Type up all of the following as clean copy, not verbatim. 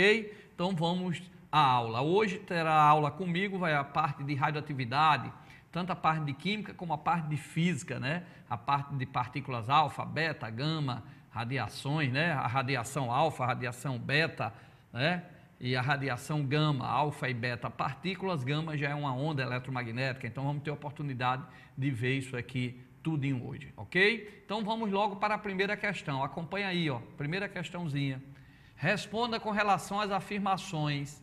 ok? Então vamos à aula. Hoje terá aula comigo, vai a parte de radioatividade, tanto a parte de química como a parte de física, né? A parte de partículas alfa, beta, gama, radiações, né? A radiação alfa, a radiação beta, né? E a radiação gama, alfa e beta partículas, gama já é uma onda eletromagnética, então vamos ter a oportunidade de ver isso aqui tudinho hoje, ok? Então vamos logo para a primeira questão, acompanha aí, ó, primeira questãozinha. Responda com relação às afirmações.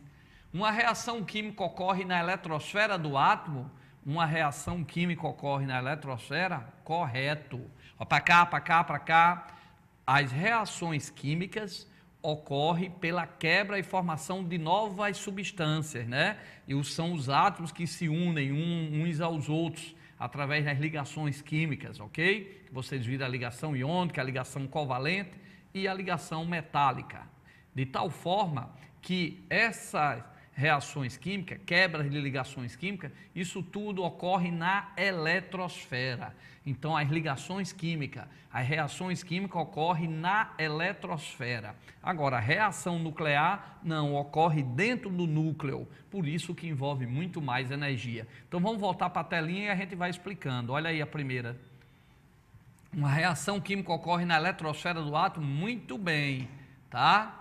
Uma reação química ocorre na eletrosfera do átomo? Uma reação química ocorre na eletrosfera? Correto. Para cá, para cá, para cá. As reações químicas ocorrem pela quebra e formação de novas substâncias, né? E são os átomos que se unem uns aos outros através das ligações químicas, ok? Vocês viram a ligação iônica, a ligação covalente e a ligação metálica. De tal forma que essas reações químicas, quebras de ligações químicas, isso tudo ocorre na eletrosfera. Então, as ligações químicas, as reações químicas ocorrem na eletrosfera. Agora, a reação nuclear não ocorre dentro do núcleo, por isso que envolve muito mais energia. Então, vamos voltar para a telinha e a gente vai explicando. Olha aí a primeira. Uma reação química ocorre na eletrosfera do átomo? Muito bem, tá?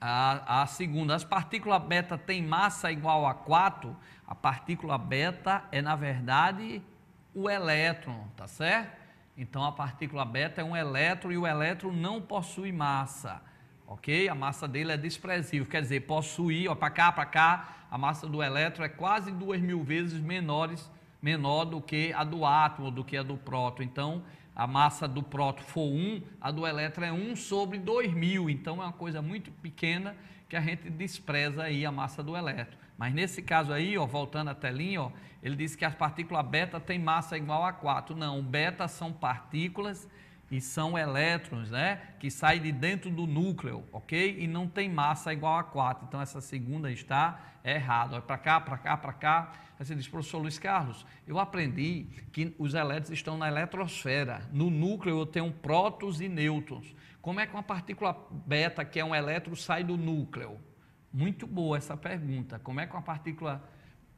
A segunda, as partículas beta têm massa igual a 4, a partícula beta é, na verdade, o elétron, tá certo? Então, a partícula beta é um elétron e o elétron não possui massa, ok? A massa dele é desprezível, quer dizer, possui, ó, para cá, a massa do elétron é quase 2.000 vezes menor do que a do átomo, do que a do próton. Então, a massa do próton for 1, a do elétron é 1 sobre 2.000, então é uma coisa muito pequena que a gente despreza aí a massa do elétron. Mas nesse caso aí, ó, voltando à telinha, ó, ele disse que as partículas beta têm massa igual a 4. Não, beta são partículas e são elétrons, né, que saem de dentro do núcleo, ok? E não tem massa igual a 4, então essa segunda está errada. Para cá, para cá, para cá. Aí você diz, professor Luiz Carlos, eu aprendi que os elétrons estão na eletrosfera, no núcleo eu tenho prótons e nêutrons. Como é que uma partícula beta, que é um elétron, sai do núcleo? Muito boa essa pergunta. Como é que uma partícula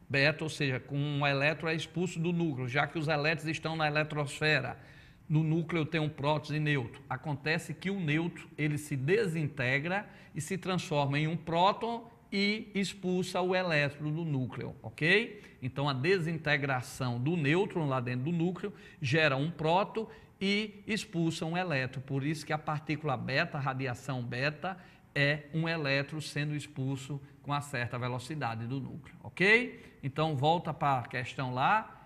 beta, ou seja, com um elétron é expulso do núcleo, já que os elétrons estão na eletrosfera? No núcleo tem um próton e nêutron. Acontece que o nêutron ele se desintegra e se transforma em um próton e expulsa o elétron do núcleo, ok? Então a desintegração do nêutron lá dentro do núcleo gera um próton e expulsa um elétron. Por isso que a partícula beta, a radiação beta, é um elétron sendo expulso com uma certa velocidade do núcleo, ok? Então volta para a questão lá.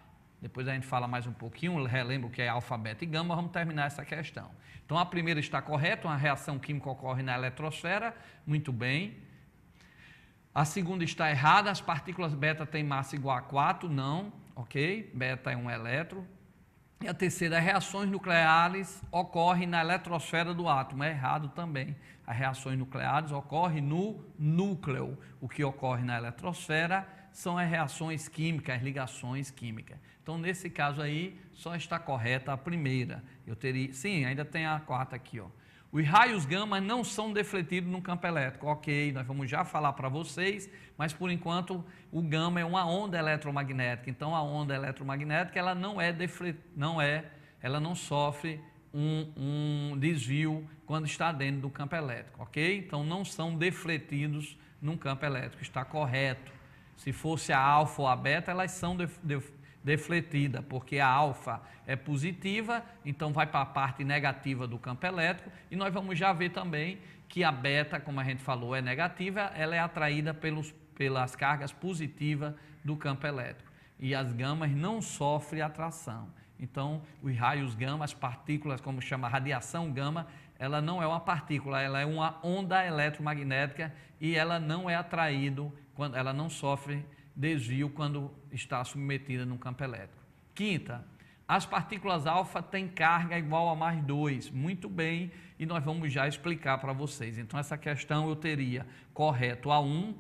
Depois a gente fala mais um pouquinho, relembro que é alfa, beta e gama, vamos terminar essa questão. Então a primeira está correta, uma reação química ocorre na eletrosfera, muito bem. A segunda está errada, as partículas beta têm massa igual a 4, não, ok? Beta é um elétron. E a terceira, reações nucleares ocorrem na eletrosfera do átomo, é errado também. As reações nucleares ocorrem no núcleo. O que ocorre na eletrosfera são as reações químicas, as ligações químicas. Então, nesse caso aí, só está correta a primeira. Eu teria, sim, ainda tem a quarta aqui, ó. Os raios gama não são defletidos no campo elétrico. Ok, nós vamos já falar para vocês, mas por enquanto o gama é uma onda eletromagnética. Então, a onda eletromagnética ela ela não sofre um desvio quando está dentro do campo elétrico, ok? Então, não são defletidos no campo elétrico, está correto. Se fosse a alfa ou a beta, elas são defletida, porque a alfa é positiva, então vai para a parte negativa do campo elétrico, e nós vamos já ver também que a beta, como a gente falou, é negativa, ela é atraída pelas cargas positivas do campo elétrico, e as gamas não sofrem atração. Então, os raios gama, as partículas, como chama radiação gama, ela não é uma partícula, ela é uma onda eletromagnética, e ela não é atraída, ela não sofre desvio quando está submetida no campo elétrico. Quinta, as partículas alfa têm carga igual a mais 2. Muito bem, e nós vamos já explicar para vocês. Então, essa questão eu teria correto a 1,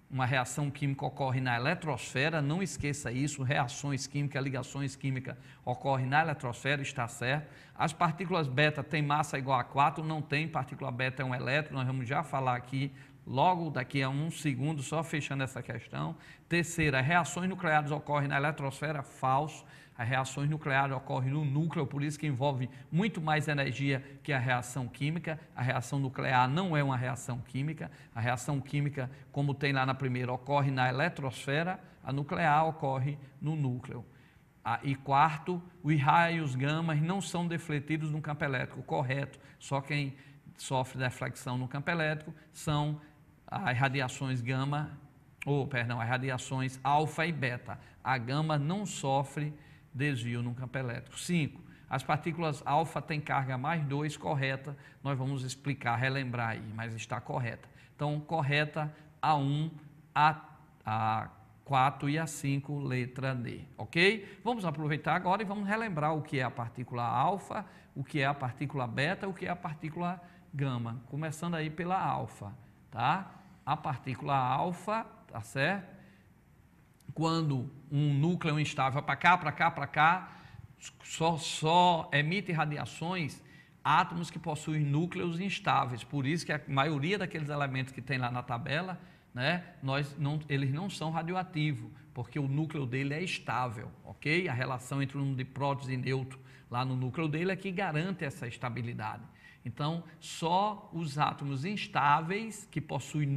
uma reação química ocorre na eletrosfera, não esqueça isso, reações químicas, ligações químicas ocorrem na eletrosfera, está certo. As partículas beta têm massa igual a 4, não tem, partícula beta é um elétron, nós vamos já falar aqui logo daqui a um segundo, só fechando essa questão. Terceira, reações nucleares ocorrem na eletrosfera, falso. As reações nucleares ocorrem no núcleo, por isso que envolve muito mais energia que a reação química. A reação nuclear não é uma reação química. A reação química, como tem lá na primeira, ocorre na eletrosfera. A nuclear ocorre no núcleo. E quarto, os raios gama não são defletidos no campo elétrico, correto. Só quem sofre deflexão no campo elétrico são as radiações gama, as radiações alfa e beta. A gama não sofre desvio no campo elétrico. 5. As partículas alfa têm carga mais 2, correta. Nós vamos explicar, relembrar aí, mas está correta. Então, correta a 1, a 4 e a 5, letra D, ok? Vamos aproveitar agora e vamos relembrar o que é a partícula alfa, o que é a partícula beta, o que é a partícula gama. Começando aí pela alfa, tá? A partícula alfa, tá certo? Quando um núcleo instável para cá, só emite radiações átomos que possuem núcleos instáveis. Por isso que a maioria daqueles elementos que tem lá na tabela, né, eles não são radioativos, porque o núcleo dele é estável, ok? A relação entre o número de prótons e nêutrons lá no núcleo dele é que garante essa estabilidade. Então, só os átomos instáveis, que possuem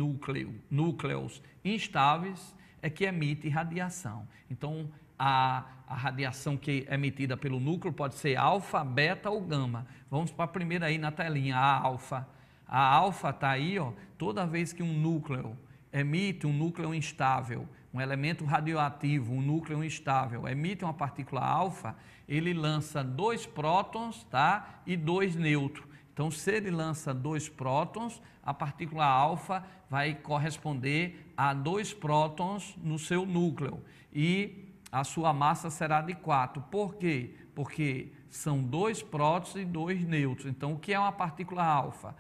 núcleos instáveis, é que emite radiação. Então, a radiação que é emitida pelo núcleo pode ser alfa, beta ou gama. Vamos para a primeira aí na telinha, a alfa. A alfa está aí, ó, toda vez que um núcleo emite um núcleo instável, um elemento radioativo, um núcleo instável, emite uma partícula alfa, ele lança 2 prótons, tá? E 2 nêutrons. Então, se ele lança 2 prótons, a partícula alfa vai corresponder a 2 prótons no seu núcleo e a sua massa será de 4. Por quê? Porque são 2 prótons e 2 nêutrons. Então, o que é uma partícula alfa?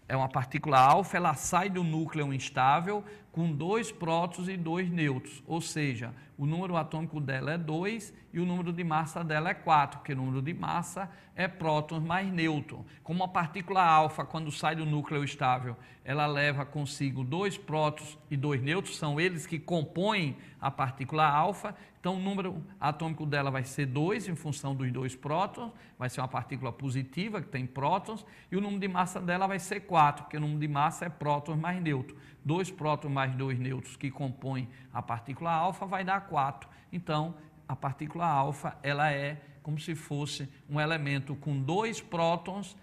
É uma partícula alfa, ela sai do núcleo instável com 2 prótons e 2 nêutrons, ou seja, o número atômico dela é 2 e o número de massa dela é 4, porque o número de massa é prótons mais nêutrons. Como a partícula alfa, quando sai do núcleo estável, ela leva consigo 2 prótons e 2 nêutrons, são eles que compõem a partícula alfa, então o número atômico dela vai ser 2 em função dos 2 prótons, vai ser uma partícula positiva que tem prótons, e o número de massa dela vai ser 4, porque o número de massa é prótons mais nêutrons. 2 prótons mais 2 nêutrons que compõem a partícula alfa vai dar 4. Então, a partícula alfa, ela é como se fosse um elemento com 2 prótons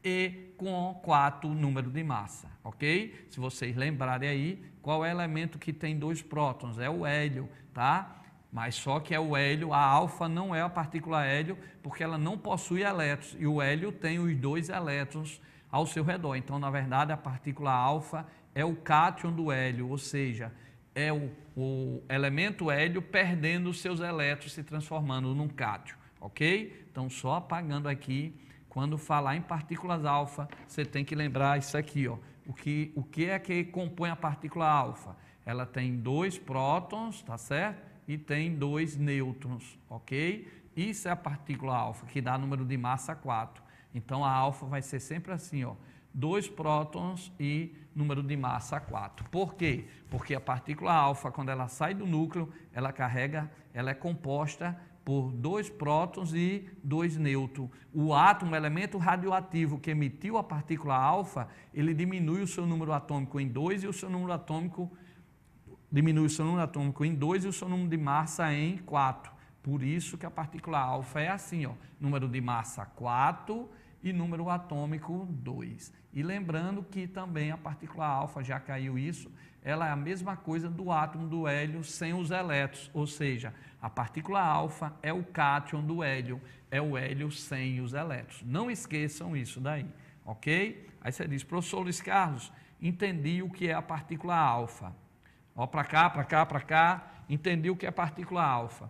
e com 4 número de massa, ok? Se vocês lembrarem aí, qual é o elemento que tem 2 prótons? É o hélio, tá? Mas só que é o hélio, a alfa não é a partícula hélio, porque ela não possui elétrons, e o hélio tem os 2 elétrons ao seu redor. Então, na verdade, a partícula alfa é o cátion do hélio, ou seja, é o elemento hélio perdendo os seus elétrons, se transformando num cátion, ok? Então, só apagando aqui, quando falar em partículas alfa, você tem que lembrar isso aqui, ó. O que é que compõe a partícula alfa? Ela tem 2 prótons, tá certo? E tem 2 nêutrons, ok? Isso é a partícula alfa, que dá número de massa 4. Então, a alfa vai ser sempre assim, ó. 2 prótons e número de massa 4. Por quê? Porque a partícula alfa, quando ela sai do núcleo, ela é composta por 2 prótons e 2 nêutrons. O átomo, o elemento radioativo que emitiu a partícula alfa, ele diminui o seu número atômico em 2 e o seu número atômico em 2 e o seu número de massa em 4. Por isso que a partícula alfa é assim, ó, número de massa 4 e número atômico 2. E lembrando que também a partícula alfa, já caiu isso, ela é a mesma coisa do átomo do hélio sem os elétrons, ou seja, a partícula alfa é o cátion do hélio, é o hélio sem os elétrons. Não esqueçam isso daí, ok? Aí você diz, professor Luiz Carlos, entendi o que é a partícula alfa. Ó, para cá, entendi o que é a partícula alfa.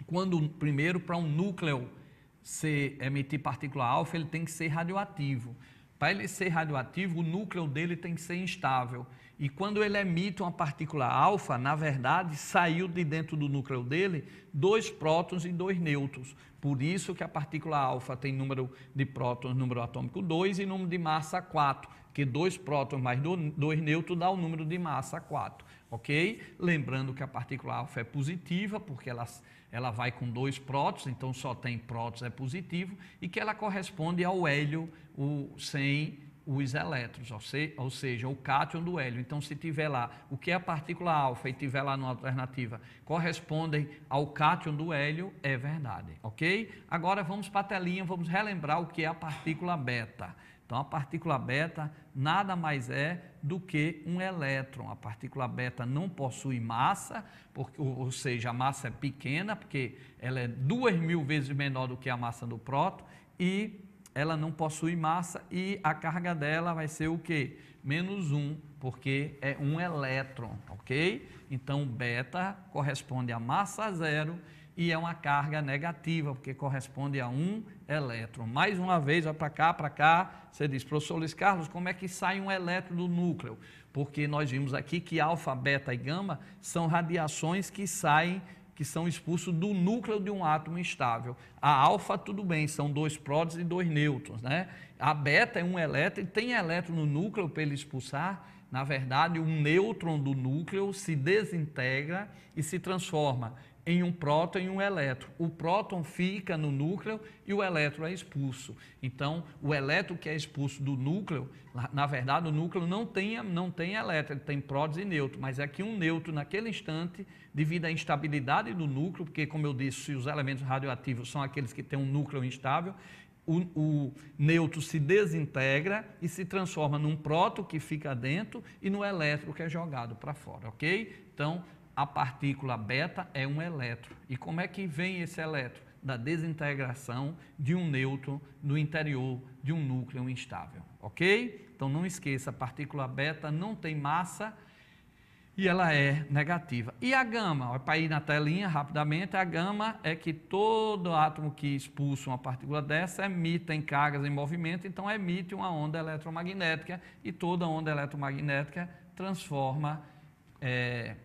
Quando, primeiro, para um núcleo emitir partícula alfa, ele tem que ser radioativo. Para ele ser radioativo, o núcleo dele tem que ser instável. E quando ele emite uma partícula alfa, na verdade, saiu de dentro do núcleo dele 2 prótons e 2 nêutrons. Por isso que a partícula alfa tem número de prótons, número atômico 2 e número de massa 4, que 2 prótons mais 2 nêutrons dá o número de massa 4, ok? Lembrando que a partícula alfa é positiva, porque ela vai com 2 prótons, então só tem prótons, é positivo, e que ela corresponde ao hélio sem os elétrons, ou seja, o cátion do hélio. Então, se tiver lá o que é a partícula alfa e tiver lá na alternativa, correspondem ao cátion do hélio, é verdade, ok? Agora vamos para a telinha, vamos relembrar o que é a partícula beta. Então, a partícula beta nada mais é do que um elétron. A partícula beta não possui massa, ou seja, a massa é pequena, porque ela é 2.000 vezes menor do que a massa do próton, e ela não possui massa, e a carga dela vai ser o quê? -1, porque é um elétron, ok? Então, beta corresponde a massa 0 e é uma carga negativa, porque corresponde a um elétron. Mais uma vez, vai para cá, você diz, professor Luiz Carlos, como é que sai um elétron do núcleo? Porque nós vimos aqui que alfa, beta e gama são radiações que saem, que são expulsos do núcleo de um átomo estável. A alfa, tudo bem, são 2 prótons e 2 nêutrons, né? A beta é um elétron, e tem elétron no núcleo para ele expulsar. Na verdade, um nêutron do núcleo se desintegra e se transforma em um próton e um elétron. O próton fica no núcleo e o elétron é expulso. Então, o elétron que é expulso do núcleo, na verdade, o núcleo não tem elétron, ele tem prótons e nêutrons, mas é que um nêutron, naquele instante, devido à instabilidade do núcleo, porque, como eu disse, os elementos radioativos são aqueles que têm um núcleo instável, o nêutron se desintegra e se transforma num próton que fica dentro e no elétron que é jogado para fora, ok? Então, a partícula beta é um elétron. E como é que vem esse elétron? Da desintegração de um nêutron no interior de um núcleo instável, ok? Então não esqueça, a partícula beta não tem massa e ela é negativa. E a gama? Para ir na telinha rapidamente, a gama é que todo átomo que expulsa uma partícula dessa emite cargas em movimento, então emite uma onda eletromagnética, e toda onda eletromagnética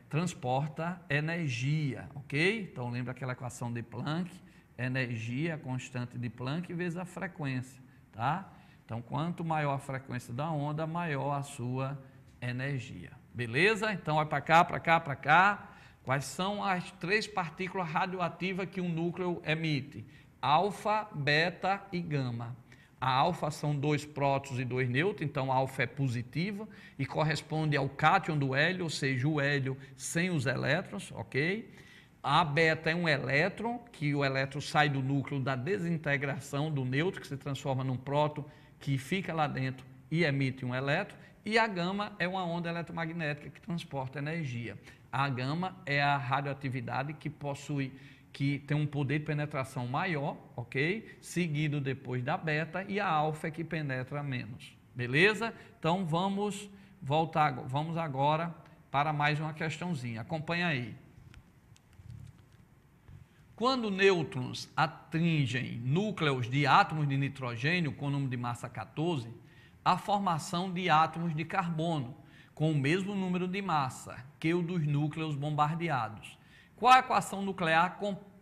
transporta energia, ok? Então lembra aquela equação de Planck, energia, a constante de Planck vezes a frequência, tá? Então quanto maior a frequência da onda, maior a sua energia, beleza? Então vai para cá, para cá, para cá. Quais são as 3 partículas radioativas que um núcleo emite? Alfa, beta e gama. A alfa são 2 prótons e 2 nêutrons, então a alfa é positiva e corresponde ao cátion do hélio, ou seja, o hélio sem os elétrons, ok? A beta é um elétron, que o elétron sai do núcleo da desintegração do nêutron, que se transforma num próton, que fica lá dentro e emite um elétron. E a gama é uma onda eletromagnética que transporta energia. A gama é a radioatividade que tem um poder de penetração maior, ok? Seguido depois da beta, e a alfa é que penetra menos, beleza? Então vamos agora para mais uma questãozinha, acompanha aí. Quando nêutrons atingem núcleos de átomos de nitrogênio com número de massa 14, a formação de átomos de carbono com o mesmo número de massa que o dos núcleos bombardeados. Qual a equação nuclear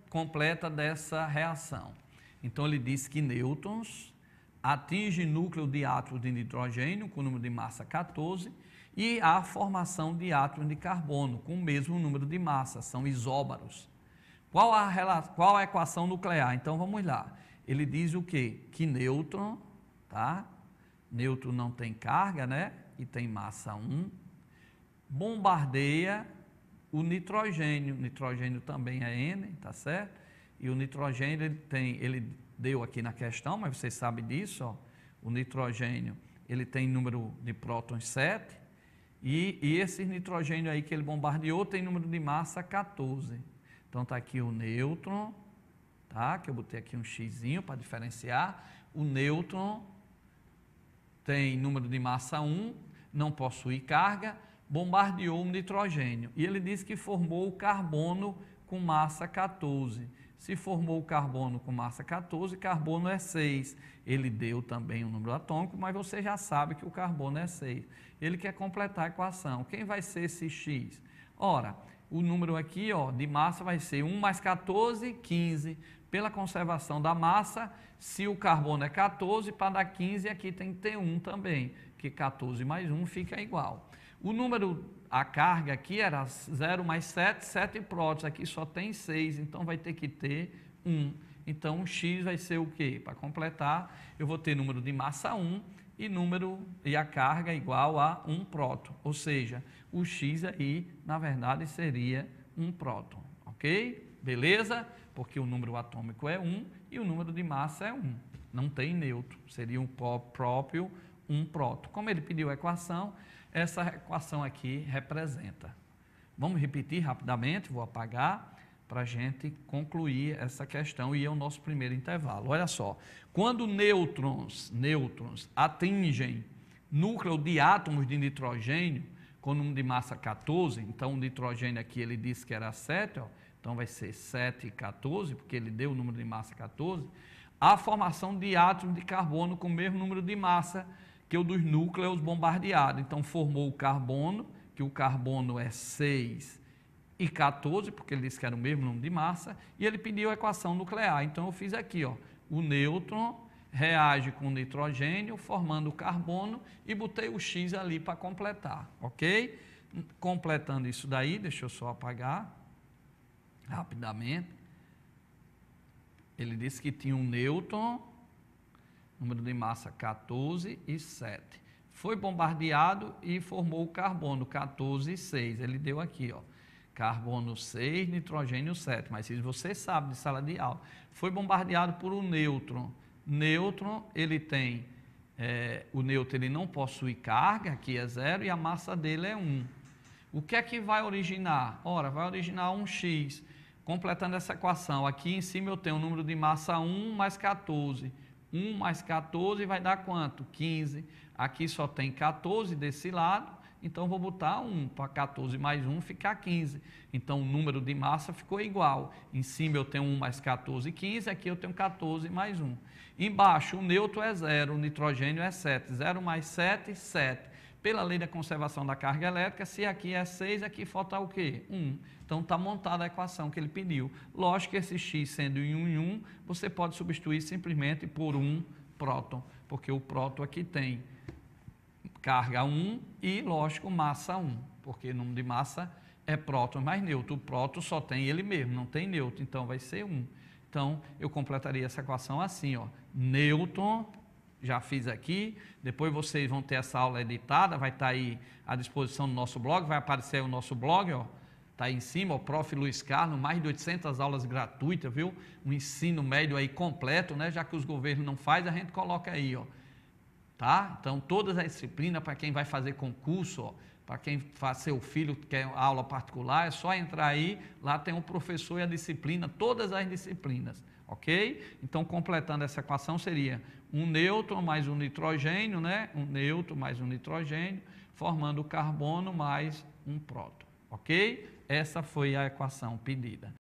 completa dessa reação? Então ele diz que nêutrons atingem núcleo de átomos de nitrogênio com número de massa 14 e a formação de átomos de carbono com o mesmo número de massa, são isóbaros. Qual a equação nuclear? Então vamos lá. Ele diz o quê? Que nêutron, tá? Nêutron não tem carga, né? E tem massa 1. Bombardeia o nitrogênio. Nitrogênio também é N, tá certo? E o nitrogênio ele deu aqui na questão, mas você sabe disso, ó. O nitrogênio, ele tem número de prótons 7. E esse nitrogênio aí que ele bombardeou tem número de massa 14. Então está aqui o nêutron, tá? Que eu botei aqui um xizinho para diferenciar. O nêutron tem número de massa 1, não possui carga, bombardeou o nitrogênio. E ele diz que formou o carbono com massa 14. Se formou o carbono com massa 14, carbono é 6. Ele deu também o número atômico, mas você já sabe que o carbono é 6. Ele quer completar a equação. Quem vai ser esse X? Ora, o número aqui de massa vai ser 1 mais 14, 15. Pela conservação da massa, se o carbono é 14, para dar 15, aqui tem que ter 1 também, que 14 mais 1 fica igual. O número, a carga aqui era 0 mais 7, 7 prótons, aqui só tem 6, então vai ter que ter 1. Então, o X vai ser o quê? Para completar, eu vou ter número de massa 1 e a carga igual a 1 próton. Ou seja, o X aí, na verdade, seria 1 próton, ok? Beleza? Porque o número atômico é 1 e o número de massa é 1. Não tem neutro, seria um próprio 1 próton. Como ele pediu a equação, essa equação aqui representa. Vamos repetir rapidamente, vou apagar para a gente concluir essa questão e é o nosso primeiro intervalo. Olha só, quando nêutrons atingem núcleo de átomos de nitrogênio com número de massa 14, então o nitrogênio aqui ele disse que era 7, então vai ser 7 e 14, porque ele deu o número de massa 14, a formação de átomos de carbono com o mesmo número de massa que o dos núcleos bombardeados. Então formou o carbono, que o carbono é 6 e 14, porque ele disse que era o mesmo número de massa, e ele pediu a equação nuclear. Então eu fiz aqui, o nêutron reage com o nitrogênio, formando o carbono, e botei o X ali para completar, ok? Completando isso daí, deixa eu só apagar rapidamente. Ele disse que tinha um nêutron, número de massa 14 e 7. Foi bombardeado e formou o carbono 14 e 6. Ele deu aqui, carbono 6, nitrogênio 7. Mas isso você sabe de sala de aula. Foi bombardeado por um nêutron. Nêutron, ele tem, o nêutron ele não possui carga, aqui é 0, e a massa dele é 1. O que é que vai originar? Ora, vai originar um X. Completando essa equação, aqui em cima eu tenho o número de massa 1 mais 14. 1 mais 14 vai dar quanto? 15. Aqui só tem 14 desse lado, então vou botar 1 para 14 mais 1 ficar 15. Então o número de massa ficou igual. Em cima eu tenho 1 mais 14, 15, aqui eu tenho 14 mais 1. Embaixo o nêutron é 0, o nitrogênio é 7. 0 mais 7, 7. Pela lei da conservação da carga elétrica, se aqui é 6, aqui falta o quê? 1. Então está montada a equação que ele pediu. Lógico que esse X sendo em 1 em 1, você pode substituir simplesmente por 1 próton, porque o próton aqui tem carga 1 e, lógico, massa 1, porque o número de massa é próton mais nêutron. O próton só tem ele mesmo, não tem nêutron, então vai ser 1. Então, eu completaria essa equação assim, nêutron, já fiz aqui, depois vocês vão ter essa aula editada, vai estar aí à disposição do nosso blog, vai aparecer o nosso blog, está aí em cima, o Prof. Luiz Carlos, mais de 800 aulas gratuitas, viu? Um ensino médio aí completo, né? Já que os governos não fazem, a gente coloca aí, tá? Então, todas as disciplinas, para quem vai fazer concurso, para quem faz seu filho quer aula particular, é só entrar aí, lá tem o professor e a disciplina, todas as disciplinas, ok? Então, completando essa equação, seria um nêutron mais um nitrogênio, né? Um nêutron mais um nitrogênio, formando o carbono mais um próton, ok? Essa foi a equação pedida.